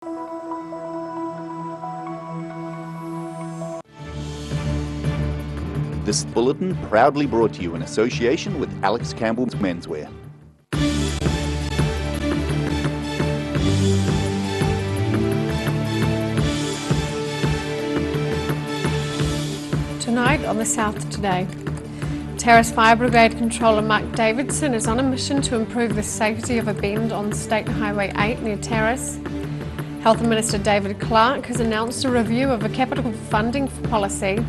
This bulletin proudly brought to you in association with Alex Campbell's Menswear. Tonight on the South Today, Terrace Fire Brigade Controller Mark Davidson is on a mission to improve the safety of a bend on State Highway 8 near Terrace. Health Minister David Clark has announced a review of a capital funding policy,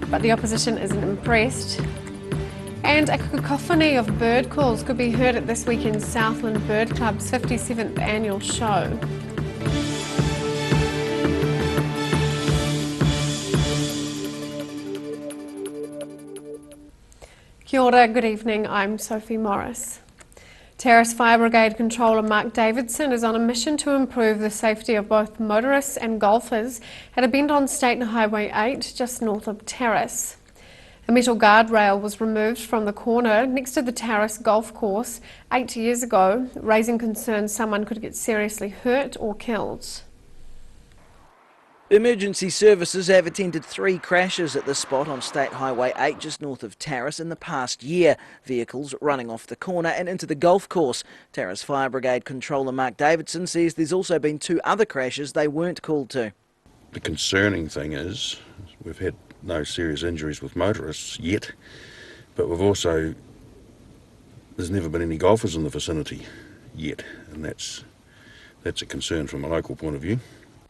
but the opposition isn't impressed. And a cacophony of bird calls could be heard at this weekend's Southland Bird Club's 57th annual show. Kia ora, good evening, I'm Sophie Morris. Terrace Fire Brigade Controller Mark Davidson is on a mission to improve the safety of both motorists and golfers at a bend on State Highway 8 just north of Terrace. A metal guardrail was removed from the corner next to the Terrace golf course 8 years ago, raising concerns someone could get seriously hurt or killed. Emergency services have attended 3 crashes at this spot on State Highway 8 just north of Terrace in the past year. Vehicles running off the corner and into the golf course. Terrace Fire Brigade Controller Mark Davidson says there's also been 2 other crashes they weren't called to. The concerning thing is we've had no serious injuries with motorists yet, but there's never been any golfers in the vicinity yet, and that's a concern from a local point of view.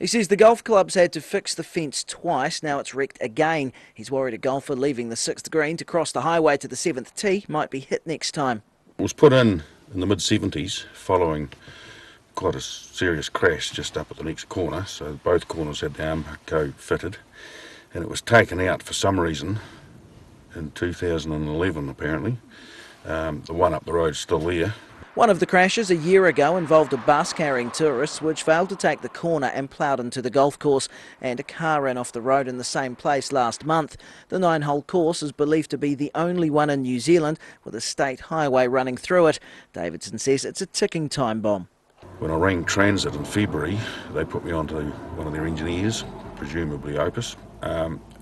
He says the golf club's had to fix the fence twice, now it's wrecked again. He's worried a golfer leaving the 6th green to cross the highway to the 7th tee might be hit next time. It was put in the mid-70s following quite a serious crash just up at the next corner, so both corners had the Armco fitted, and it was taken out for some reason in 2011 apparently. The one up the road's still there. One of the crashes a year ago involved a bus carrying tourists which failed to take the corner and ploughed into the golf course, and a car ran off the road in the same place last month. The 9-hole course is believed to be the only one in New Zealand with a state highway running through it. Davidson says it's a ticking time bomb. When I rang Transit in February, they put me onto one of their engineers, presumably Opus,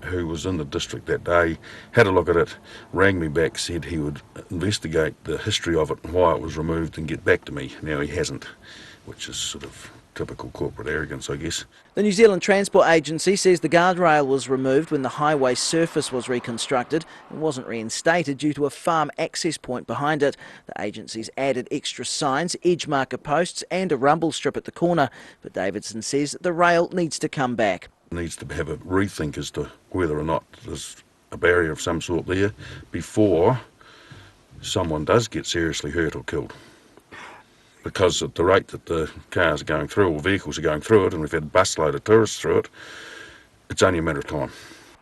who was in the district that day, had a look at it, rang me back, said he would investigate the history of it and why it was removed and get back to me. Now he hasn't, which is sort of typical corporate arrogance, I guess. The New Zealand Transport Agency says the guardrail was removed when the highway surface was reconstructed and wasn't reinstated due to a farm access point behind it. The agency's added extra signs, edge marker posts and a rumble strip at the corner, but Davidson says the rail needs to come back. Needs to have a rethink as to whether or not there's a barrier of some sort there before someone does get seriously hurt or killed. Because at the rate that the cars are going through or vehicles are going through it, and we've had a busload of tourists through it, it's only a matter of time.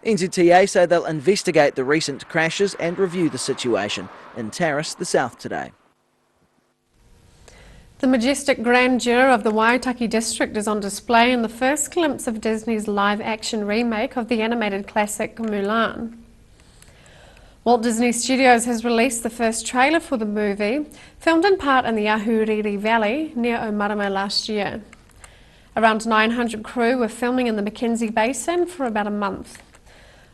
NZTA say they'll investigate the recent crashes and review the situation. In Terrace, the South Today. The majestic grandeur of the Waitaki district is on display in the first glimpse of Disney's live-action remake of the animated classic Mulan. Walt Disney Studios has released the first trailer for the movie, filmed in part in the Ahuriri Valley near Omarama last year. Around 900 crew were filming in the Mackenzie Basin for about a month.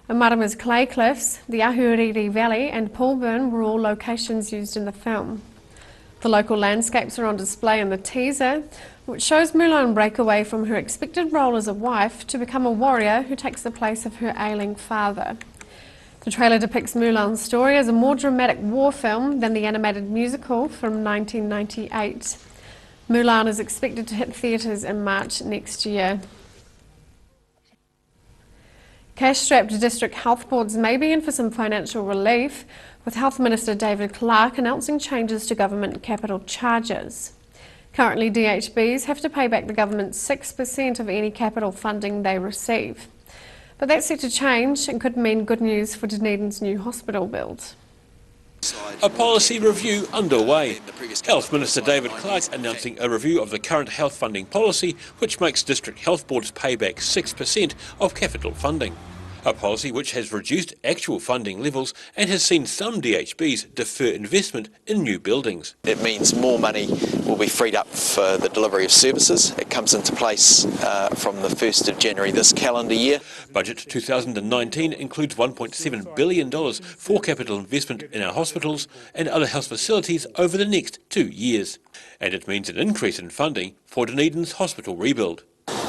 Omarama's Clay Cliffs, the Ahuriri Valley and Poolburn were all locations used in the film. The local landscapes are on display in the teaser, which shows Mulan break away from her expected role as a wife to become a warrior who takes the place of her ailing father. The trailer depicts Mulan's story as a more dramatic war film than the animated musical from 1998. Mulan is expected to hit theatres in March next year. Cash-strapped district health boards may be in for some financial relief, with Health Minister David Clark announcing changes to government capital charges. Currently, DHBs have to pay back the government 6% of any capital funding they receive. But that's set to change and could mean good news for Dunedin's new hospital build. A policy review underway. Health Minister David Clark announcing a review of the current health funding policy, which makes district health boards pay back 6% of capital funding. a policy which has reduced actual funding levels and has seen some DHBs defer investment in new buildings. It means more money will be freed up for the delivery of services. It comes into place from the 1st of January this calendar year. Budget 2019 includes $1.7 billion for capital investment in our hospitals and other health facilities over the next 2 years. And it means an increase in funding for Dunedin's hospital rebuild.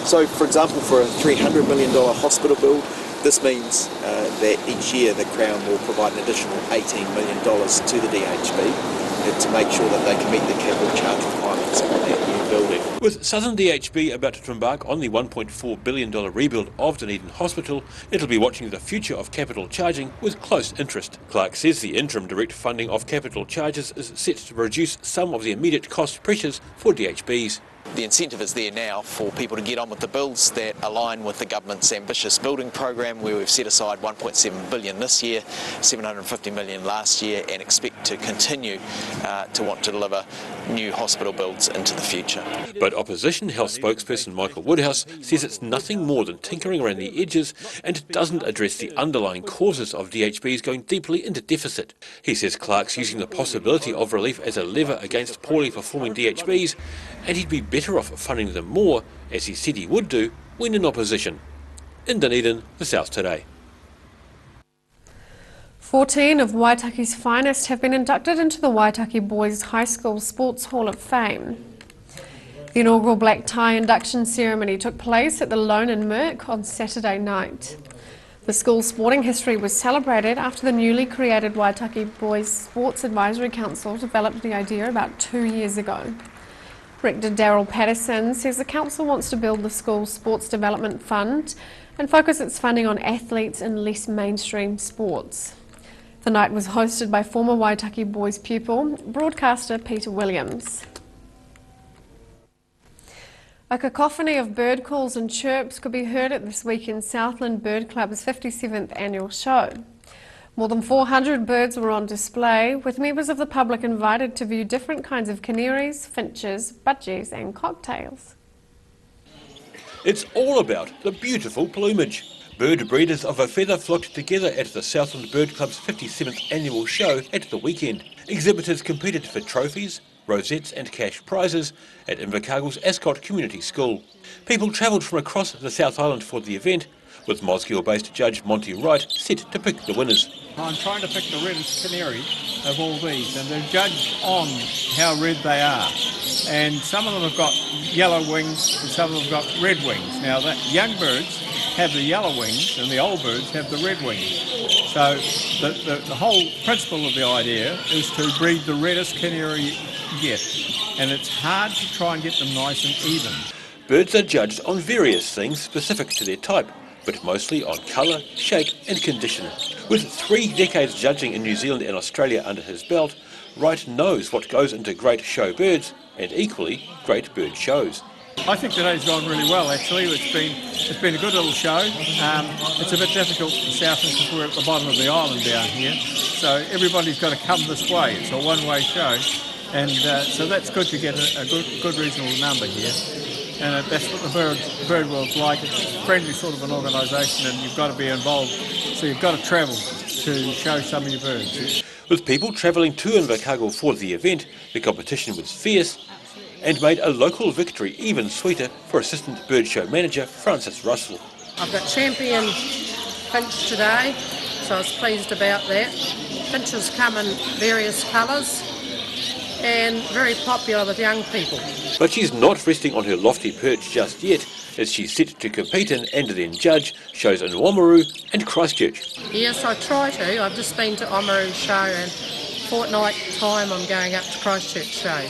So, for example, for a $300 million hospital build, this means that each year the Crown will provide an additional $18 million to the DHB to make sure that they can meet the capital charge requirements on that new building. With Southern DHB about to embark on the $1.4 billion rebuild of Dunedin Hospital, it'll be watching the future of capital charging with close interest. Clark says the interim direct funding of capital charges is set to reduce some of the immediate cost pressures for DHBs. The incentive is there now for people to get on with the builds that align with the government's ambitious building program, where we've set aside $1.7 billion this year, $750 million last year, and expect to continue to want to deliver new hospital builds into the future. But Opposition Health spokesperson Michael Woodhouse says it's nothing more than tinkering around the edges and doesn't address the underlying causes of DHBs going deeply into deficit. He says Clark's using the possibility of relief as a lever against poorly performing DHBs, and he'd be better off funding them more, as he said he would do when in opposition. In Dunedin, the South Today. 14 of Waitaki's finest have been inducted into the Waitaki Boys High School Sports Hall of Fame. The inaugural black tie induction ceremony took place at the Lone and Merc on Saturday night. The school's sporting history was celebrated after the newly created Waitaki Boys Sports Advisory Council developed the idea about 2 years ago. Rector Daryl Patterson says the council wants to build the school's sports development fund and focus its funding on athletes in less mainstream sports. The night was hosted by former Waitaki Boys pupil, broadcaster Peter Williams. A cacophony of bird calls and chirps could be heard at this weekend's Southland Bird Club's 57th annual show. More than 400 birds were on display, with members of the public invited to view different kinds of canaries, finches, budgies and cocktails. It's all about the beautiful plumage. Bird breeders of a feather flocked together at the Southland Bird Club's 57th annual show at the weekend. Exhibitors competed for trophies, rosettes and cash prizes at Invercargill's Ascot Community School. People travelled from across the South Island for the event, with Mosgiel-based judge Monty Wright set to pick the winners. I'm trying to pick the reddest canary of all these, and they're judged on how red they are. And some of them have got yellow wings and some of them have got red wings. Now, the young birds have the yellow wings and the old birds have the red wings. So the whole principle of the idea is to breed the reddest canary you can get. And it's hard to try and get them nice and even. Birds are judged on various things specific to their type, but mostly on colour, shape and condition. With 3 decades judging in New Zealand and Australia under his belt, Wright knows what goes into great show birds and equally great bird shows. I think today's gone really well actually. It's been a good little show. It's a bit difficult for Southland because we're at the bottom of the island down here, so everybody's got to come this way. It's a one-way show, and so that's good to get a good reasonable number here. And that's what the bird world's like. It's a friendly sort of an organisation, and you've got to be involved. So you've got to travel to show some of your birds. With people travelling to Invercargill for the event, the competition was fierce and made a local victory even sweeter for assistant bird show manager Francis Russell. I've got champion finch today, so I was pleased about that. Finches come in various colours and very popular with young people. But she's not resting on her lofty perch just yet, as she's set to compete in and then judge shows in Oamaru and Christchurch. Yes, I try to. I've just been to Oamaru show, and fortnight time I'm going up to Christchurch show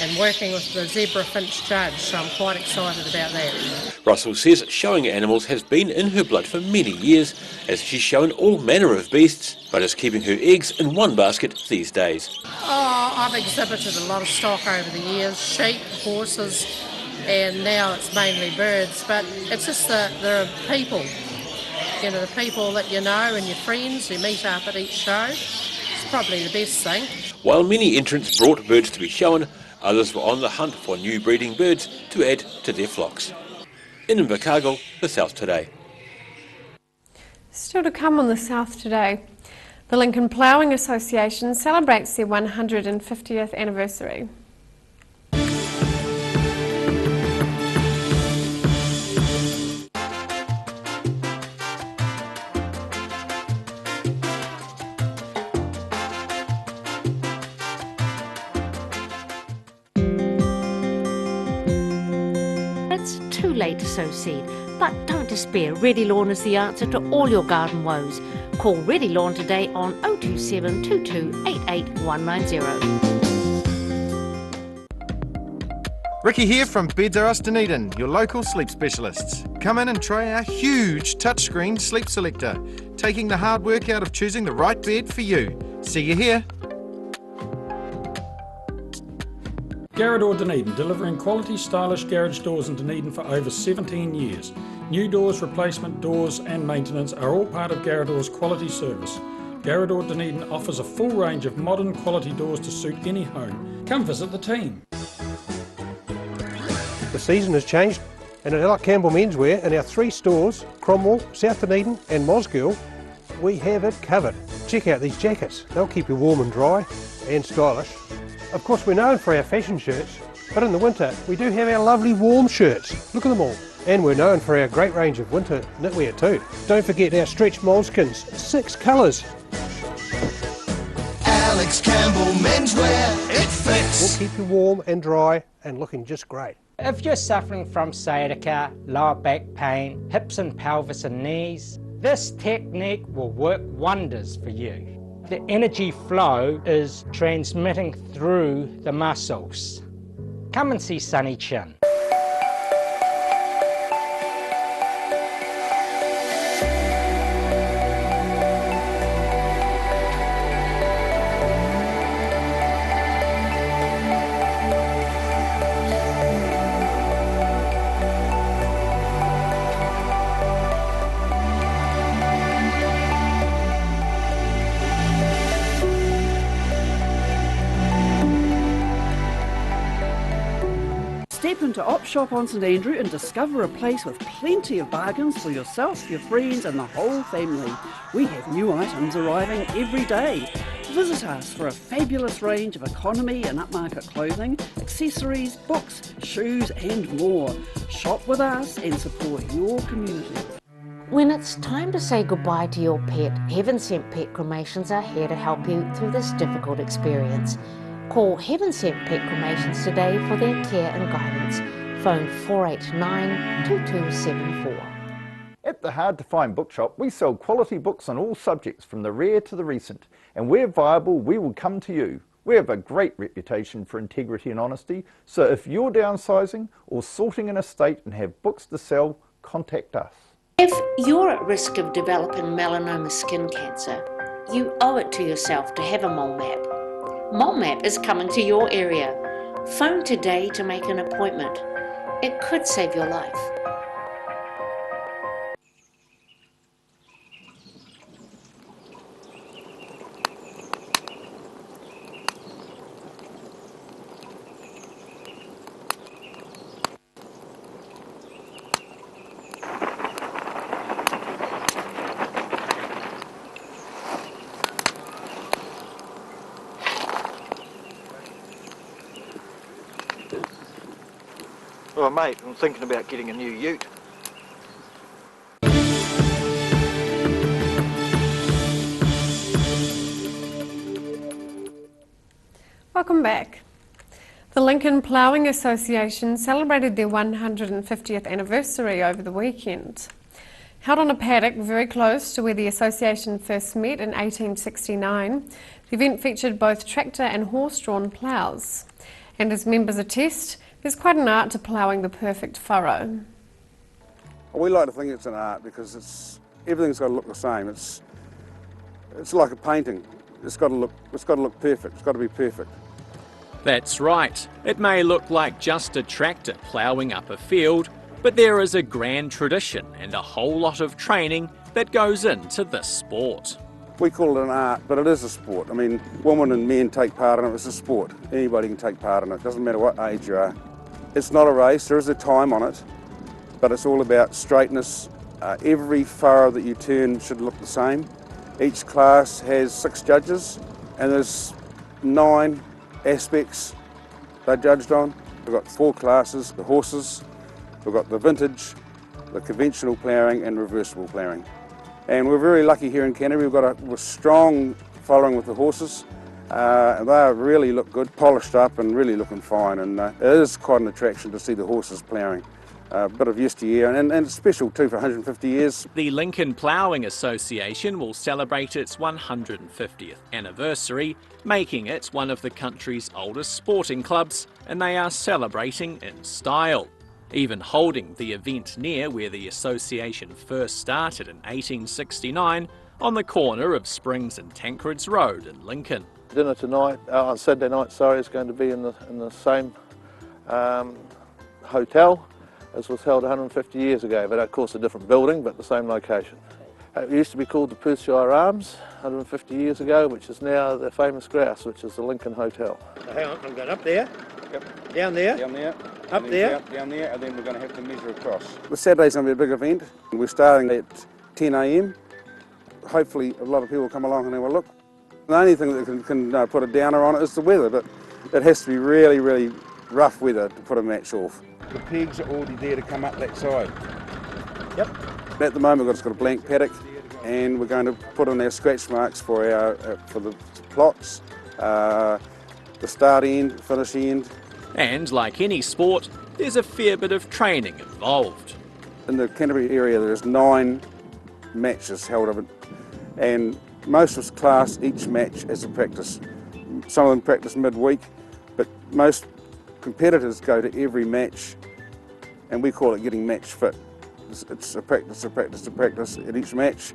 and working with the zebra finch judge, so I'm quite excited about that. Russell says showing animals has been in her blood for many years, as she's shown all manner of beasts, but is keeping her eggs in one basket these days. Oh, I've exhibited a lot of stock over the years, sheep, horses, and now it's mainly birds, but it's just the people, the people that you know and your friends who meet up at each show. It's probably the best thing. While many entrants brought birds to be shown, others were on the hunt for new breeding birds to add to their flocks. In Invercargill, the South Today. Still to come on the South today, the Lincoln Ploughing Association celebrates their 150th anniversary. It's too late to sow seed, but don't despair. Ready Lawn is the answer to all your garden woes. Call Ready Lawn today on 027 22 88 190. Ricky here from Beds R Us Dunedin, your local sleep specialists. Come in and try our huge touchscreen sleep selector, taking the hard work out of choosing the right bed for you. See you here. Garrador Dunedin, delivering quality, stylish garage doors in Dunedin for over 17 years. New doors, replacement doors and maintenance are all part of Garrador's quality service. Garrador Dunedin offers a full range of modern quality doors to suit any home. Come visit the team. The season has changed, and at Alec Campbell Menswear in our 3 stores, Cromwell, South Dunedin and Mosgiel, we have it covered. Check out these jackets. They'll keep you warm and dry and stylish. Of course, we're known for our fashion shirts, but in the winter we do have our lovely warm shirts. Look at them all. And we're known for our great range of winter knitwear too. Don't forget our stretch moleskins, 6 colours. Alex Campbell Menswear, it fits. We'll keep you warm and dry and looking just great. If you're suffering from sciatica, lower back pain, hips and pelvis and knees, this technique will work wonders for you. The energy flow is transmitting through the muscles. Come and see Sunny Chin. Step into Op Shop on St Andrew and discover a place with plenty of bargains for yourself, your friends and the whole family. We have new items arriving every day. Visit us for a fabulous range of economy and upmarket clothing, accessories, books, shoes and more. Shop with us and support your community. When it's time to say goodbye to your pet, Heaven Sent Pet Cremations are here to help you through this difficult experience. Call Heaven Sent Pet Cremations today for their care and guidance. Phone 489 2274. At the Hard to Find Bookshop, we sell quality books on all subjects from the rare to the recent, and where viable, we will come to you. We have a great reputation for integrity and honesty, so if you're downsizing or sorting an estate and have books to sell, contact us. If you're at risk of developing melanoma skin cancer, you owe it to yourself to have a mole map. Mole Map is coming to your area. Phone today to make an appointment. It could save your life. Well, mate, I'm thinking about getting a new ute. Welcome back. The Lincoln Ploughing Association celebrated their 150th anniversary over the weekend. Held on a paddock very close to where the association first met in 1869, the event featured both tractor and horse-drawn ploughs. And as members attest, there's quite an art to ploughing the perfect furrow. We like to think it's an art because everything's got to look the same. It's like a painting. It's got to look perfect. It's got to be perfect. That's right. It may look like just a tractor ploughing up a field, but there is a grand tradition and a whole lot of training that goes into this sport. We call it an art, but it is a sport. I mean, women and men take part in it. It's a sport. Anybody can take part in it. It doesn't matter what age you are. It's not a race. There is a time on it, but it's all about straightness, Every furrow that you turn should look the same. Each class has 6 judges, and there's 9 aspects they're judged on. We've got 4 classes: the horses, we've got the vintage, the conventional ploughing and reversible ploughing. And we're very lucky here in Canterbury. We've got a strong following with the horses. And they really look good, polished up and really looking fine, and it is quite an attraction to see the horses ploughing. A bit of yesteryear, and special too for 150 years. The Lincoln Ploughing Association will celebrate its 150th anniversary, making it one of the country's oldest sporting clubs, and they are celebrating in style. Even holding the event near where the association first started in 1869, on the corner of Springs and Tancreds Road in Lincoln. Dinner tonight, on Saturday night, sorry, is going to be in the same hotel as was held 150 years ago, but of course a different building, but the same location. It used to be called the Perthshire Arms 150 years ago, which is now the famous grouse, which is the Lincoln Hotel. Hang on, I'm going up there, down there, down there, up there, down there, and then we're going to have to measure across. The Saturday's going to be a big event. We're starting at 10 a.m. Hopefully a lot of people will come along and have a look. The only thing that can put a downer on it is the weather, but it has to be really, really rough weather to put a match off. The pegs are already there to come up that side. Yep. At the moment we've got a blank paddock, and we're going to put in our scratch marks for the plots, the start end, finish end. And like any sport, there's a fair bit of training involved. In the Canterbury area there's 9 matches held of it, and most of us class each match as a practice. Some of them practice midweek, but most competitors go to every match, and we call it getting match fit. It's a practice at each match,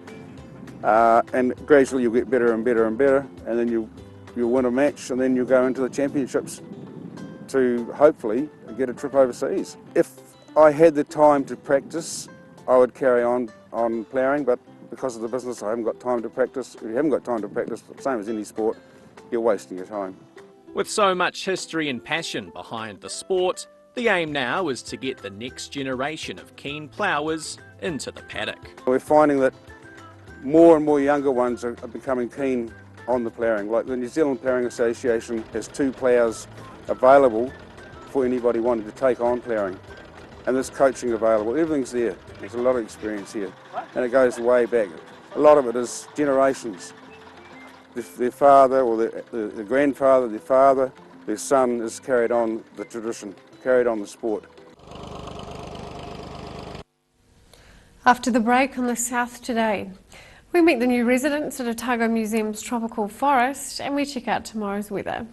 and gradually you'll get better and better and better, and then you'll win a match, and then you'll go into the championships to hopefully get a trip overseas. If I had the time to practice, I would carry on ploughing, but because of the business I haven't got time to practice. If you haven't got time to practice, same as any sport, you're wasting your time. With so much history and passion behind the sport, the aim now is to get the next generation of keen ploughers into the paddock. We're finding that more and more younger ones are becoming keen on the ploughing. Like the New Zealand Ploughing Association has 2 ploughs available for anybody wanting to take on ploughing. And there's coaching available, everything's there. There's a lot of experience here, and it goes way back. A lot of it is generations. Their father or their grandfather, their father, their son has carried on the tradition, carried on the sport. After the break on the South Today, we meet the new residents at Otago Museum's tropical forest, and we check out tomorrow's weather.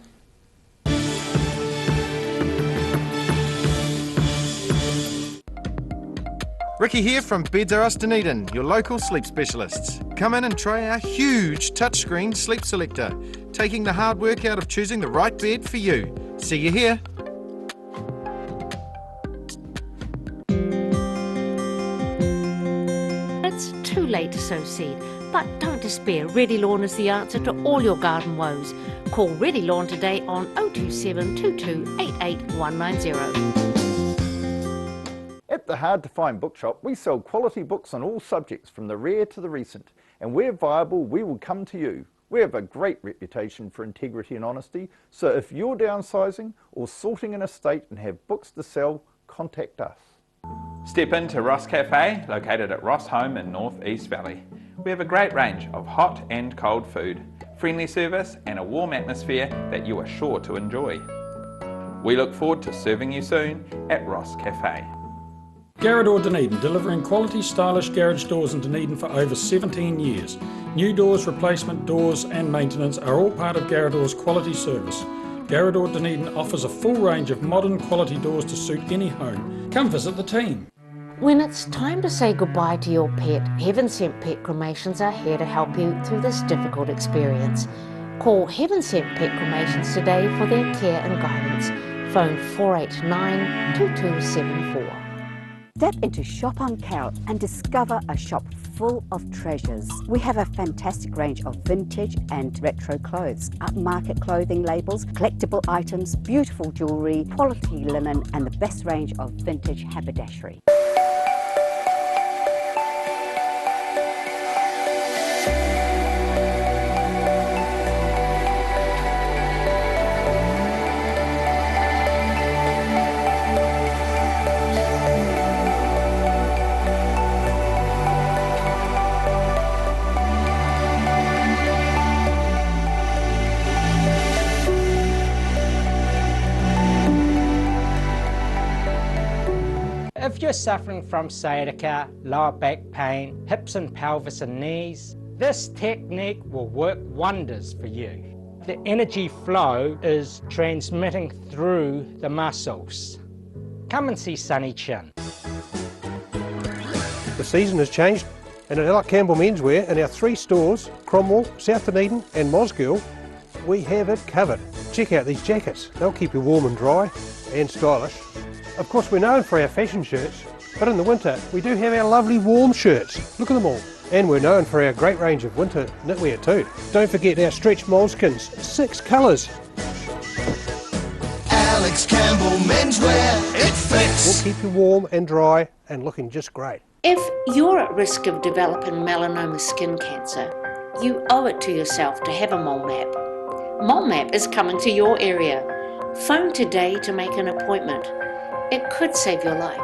Ricky here from Beds R Us Dunedin, your local sleep specialists. Come in and try our huge touchscreen sleep selector, taking the hard work out of choosing the right bed for you. See you here. It's too late to sow seed, but don't despair. Ready Lawn is the answer to all your garden woes. Call Ready Lawn today on 027 22 88 190. At the Hard to Find Bookshop, we sell quality books on all subjects from the rare to the recent, and where viable, we will come to you. We have a great reputation for integrity and honesty, so if you're downsizing or sorting an estate and have books to sell, contact us. Step into Ross Cafe, located at Ross Home in North East Valley. We have a great range of hot and cold food, friendly service and a warm atmosphere that you are sure to enjoy. We look forward to serving you soon at Ross Cafe. Garrador Dunedin, delivering quality, stylish garage doors in Dunedin for over 17 years. New doors, replacement doors and maintenance are all part of Garrador's quality service. Garrador Dunedin offers a full range of modern quality doors to suit any home. Come visit the team. When it's time to say goodbye to your pet, Heaven Sent Pet Cremations are here to help you through this difficult experience. Call Heaven Sent Pet Cremations today for their care and guidance. Phone 489 2274. Step into Shop on Carrot and discover a shop full of treasures. We have a fantastic range of vintage and retro clothes, upmarket clothing labels, collectible items, beautiful jewellery, quality linen and the best range of vintage haberdashery. If you're suffering from sciatica, lower back pain, hips and pelvis and knees, this technique will work wonders for you. The energy flow is transmitting through the muscles. Come and see Sunny Chin. The season has changed, and at Ella Campbell Menswear, in our 3 stores, Cromwell, South Dunedin and Mosgiel, we have it covered. Check out these jackets. They'll keep you warm and dry and stylish. Of course, we're known for our fashion shirts, but in the winter we do have our lovely warm shirts. Look at them all. And we're known for our great range of winter knitwear too. Don't forget our stretch moleskins, 6 colours. Alex Campbell Menswear, it fits. We'll keep you warm and dry and looking just great. If you're at risk of developing melanoma skin cancer, you owe it to yourself to have a mole map. Mole map is coming to your area. Phone today to make an appointment. It could save your life.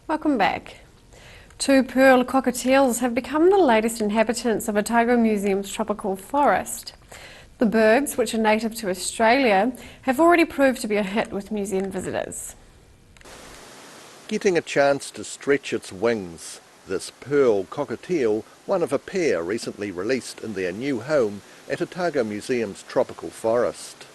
Welcome back. 2 pearl cockatiels have become the latest inhabitants of Otago Museum's tropical forest. The birds, which are native to Australia, have already proved to be a hit with museum visitors. Getting a chance to stretch its wings, this pearl cockatiel, one of a pair recently released in their new home at Otago Museum's tropical forest.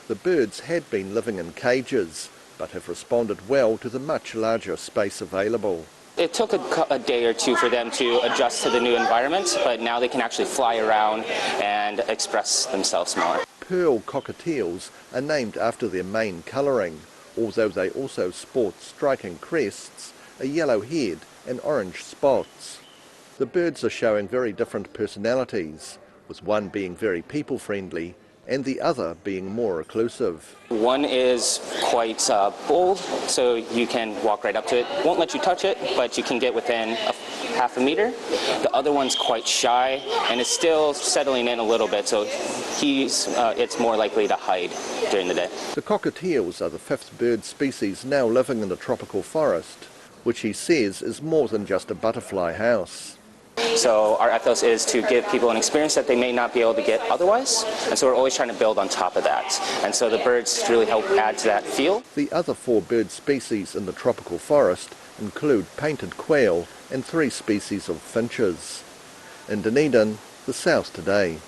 The birds had been living in cages, but have responded well to the much larger space available. It took a day or 2 for them to adjust to the new environment, but now they can actually fly around and express themselves more. Pearl cockatiels are named after their main colouring, although they also sport striking crests, a yellow head and orange spots. The birds are showing very different personalities, with one being very people-friendly and the other being more reclusive. One is quite bold, so you can walk right up to it. Won't let you touch it, but you can get within half a meter. The other one's quite shy and is still settling in a little bit, so it's more likely to hide during the day. The cockatiels are the 5th bird species now living in the tropical forest, which he says is more than just a butterfly house. So our ethos is to give people an experience that they may not be able to get otherwise, and so we're always trying to build on top of that. And so the birds really help add to that feel. The other 4 bird species in the tropical forest include painted quail and 3 species of finches. In Dunedin, the South Today.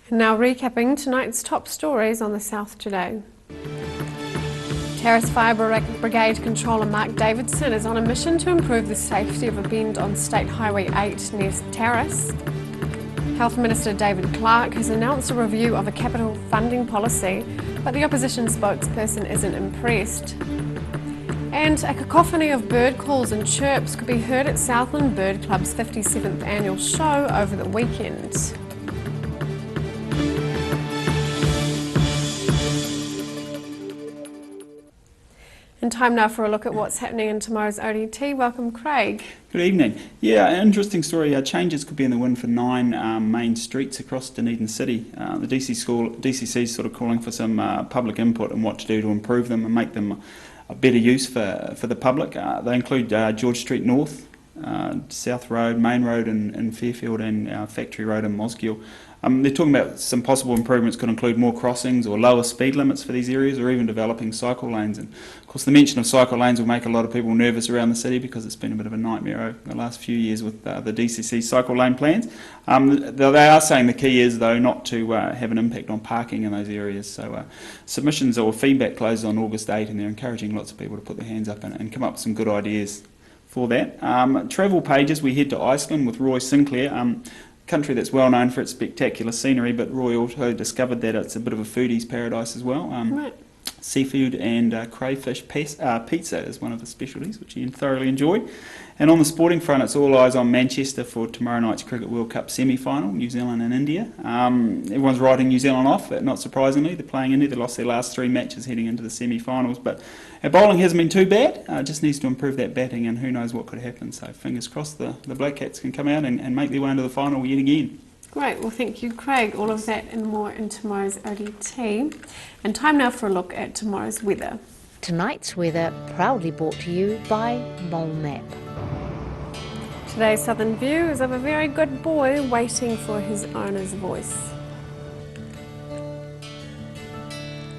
And now recapping tonight's top stories on the South Today. Terrace Fire Brigade Controller Mark Davidson is on a mission to improve the safety of a bend on State Highway 8 near Terrace. Health Minister David Clark has announced a review of a capital funding policy, but the opposition spokesperson isn't impressed. And a cacophony of bird calls and chirps could be heard at Southland Bird Club's 57th annual show over the weekend. And time now for a look at what's happening in tomorrow's ODT. Welcome, Craig. Good evening. Yeah, an interesting story. Changes could be in the wind for 9 main streets across Dunedin City. The DCC is sort of calling for some public input on what to do to improve them and make them a better use for the public. They include George Street North, South Road, Main Road in Fairfield, and Factory Road in Mosgiel. They're talking about some possible improvements could include more crossings or lower speed limits for these areas, or even developing cycle lanes. And of course the mention of cycle lanes will make a lot of people nervous around the city because it's been a bit of a nightmare over the last few years with the DCC cycle lane plans. They are saying the key is though not to have an impact on parking in those areas. So submissions or feedback closes on August 8 and they're encouraging lots of people to put their hands up and come up with some good ideas for that. Travel pages, we head to Iceland with Roy Sinclair. Country that's well known for its spectacular scenery, but Roy also discovered that it's a bit of a foodie's paradise as well. Right. Seafood and crayfish pizza is one of the specialties, which he thoroughly enjoyed. And on the sporting front, it's all eyes on Manchester for tomorrow night's Cricket World Cup semi-final, New Zealand and India. Everyone's writing New Zealand off, but not surprisingly. They're playing India. They lost their last 3 matches heading into the semi-finals. But our bowling hasn't been too bad. Just needs to improve that batting, and who knows what could happen. So fingers crossed the Black Cats can come out and make their way into the final yet again. Great, well thank you Craig. All of that and more in tomorrow's ODT. And time now for a look at tomorrow's weather. Tonight's weather proudly brought to you by Mole Map. Today's southern view is of a very good boy waiting for his owner's voice.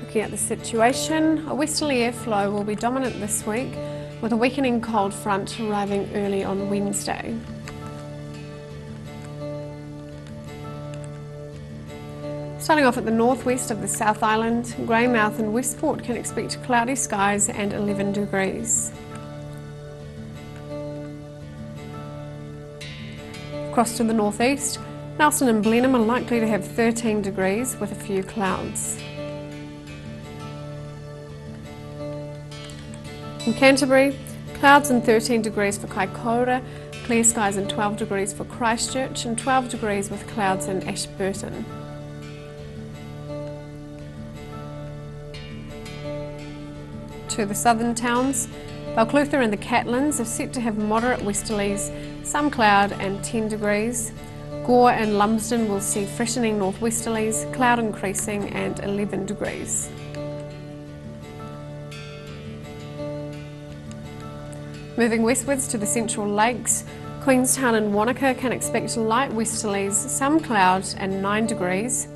Looking at the situation, a westerly airflow will be dominant this week with a weakening cold front arriving early on Wednesday. Starting off at the northwest of the South Island, Greymouth and Westport can expect cloudy skies and 11 degrees. Across to the northeast, Nelson and Blenheim are likely to have 13 degrees with a few clouds. In Canterbury, clouds and 13 degrees for Kaikoura, clear skies and 12 degrees for Christchurch and 12 degrees with clouds in Ashburton. To the southern towns, Balclutha and the Catlins are set to have moderate westerlies, some cloud and 10 degrees. Gore and Lumsden will see freshening northwesterlies, cloud increasing and 11 degrees. Moving westwards to the Central Lakes, Queenstown and Wanaka can expect light westerlies, some cloud and 9 degrees.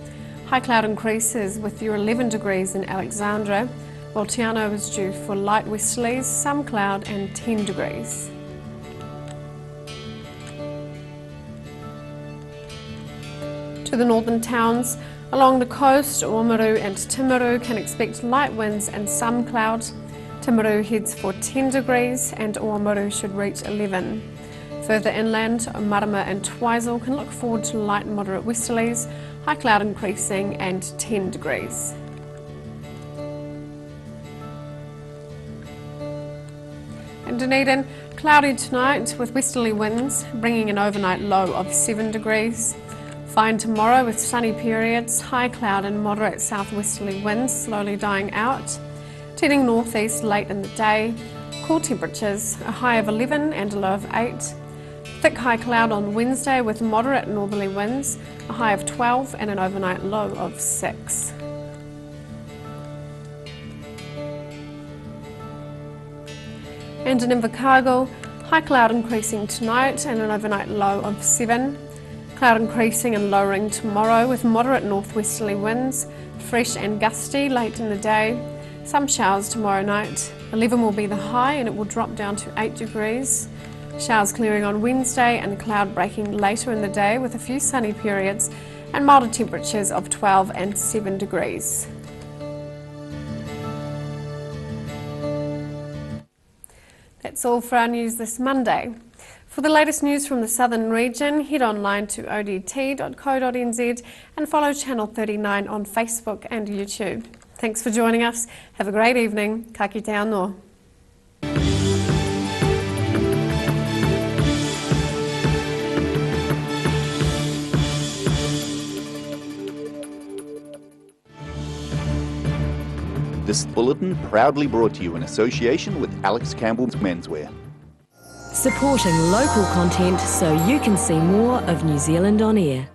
High cloud increases with your 11 degrees in Alexandra, while Te Anau is due for light westerlies, some cloud and 10 degrees. To the northern towns, along the coast, Oamaru and Timaru can expect light winds and some cloud. Timaru heads for 10 degrees and Oamaru should reach 11. Further inland, Marama and Twizel can look forward to light moderate westerlies, high cloud increasing and 10 degrees. In Dunedin, cloudy tonight with westerly winds, bringing an overnight low of 7 degrees. Fine tomorrow with sunny periods, high cloud and moderate southwesterly winds slowly dying out. Turning northeast late in the day, cool temperatures, a high of 11 and a low of 8. Thick high cloud on Wednesday with moderate northerly winds, a high of 12 and an overnight low of 6. And in Invercargill, high cloud increasing tonight and an overnight low of 7. Cloud increasing and lowering tomorrow with moderate northwesterly winds, fresh and gusty late in the day. Some showers tomorrow night. 11 will be the high and it will drop down to 8 degrees. Showers clearing on Wednesday and cloud breaking later in the day with a few sunny periods and milder temperatures of 12 and 7 degrees. That's all for our news this Monday. For the latest news from the southern region, head online to odt.co.nz and follow Channel 39 on Facebook and YouTube. Thanks for joining us. Have a great evening. Ka kite anō. This bulletin proudly brought to you in association with Alex Campbell's Menswear. Supporting local content so you can see more of New Zealand on air.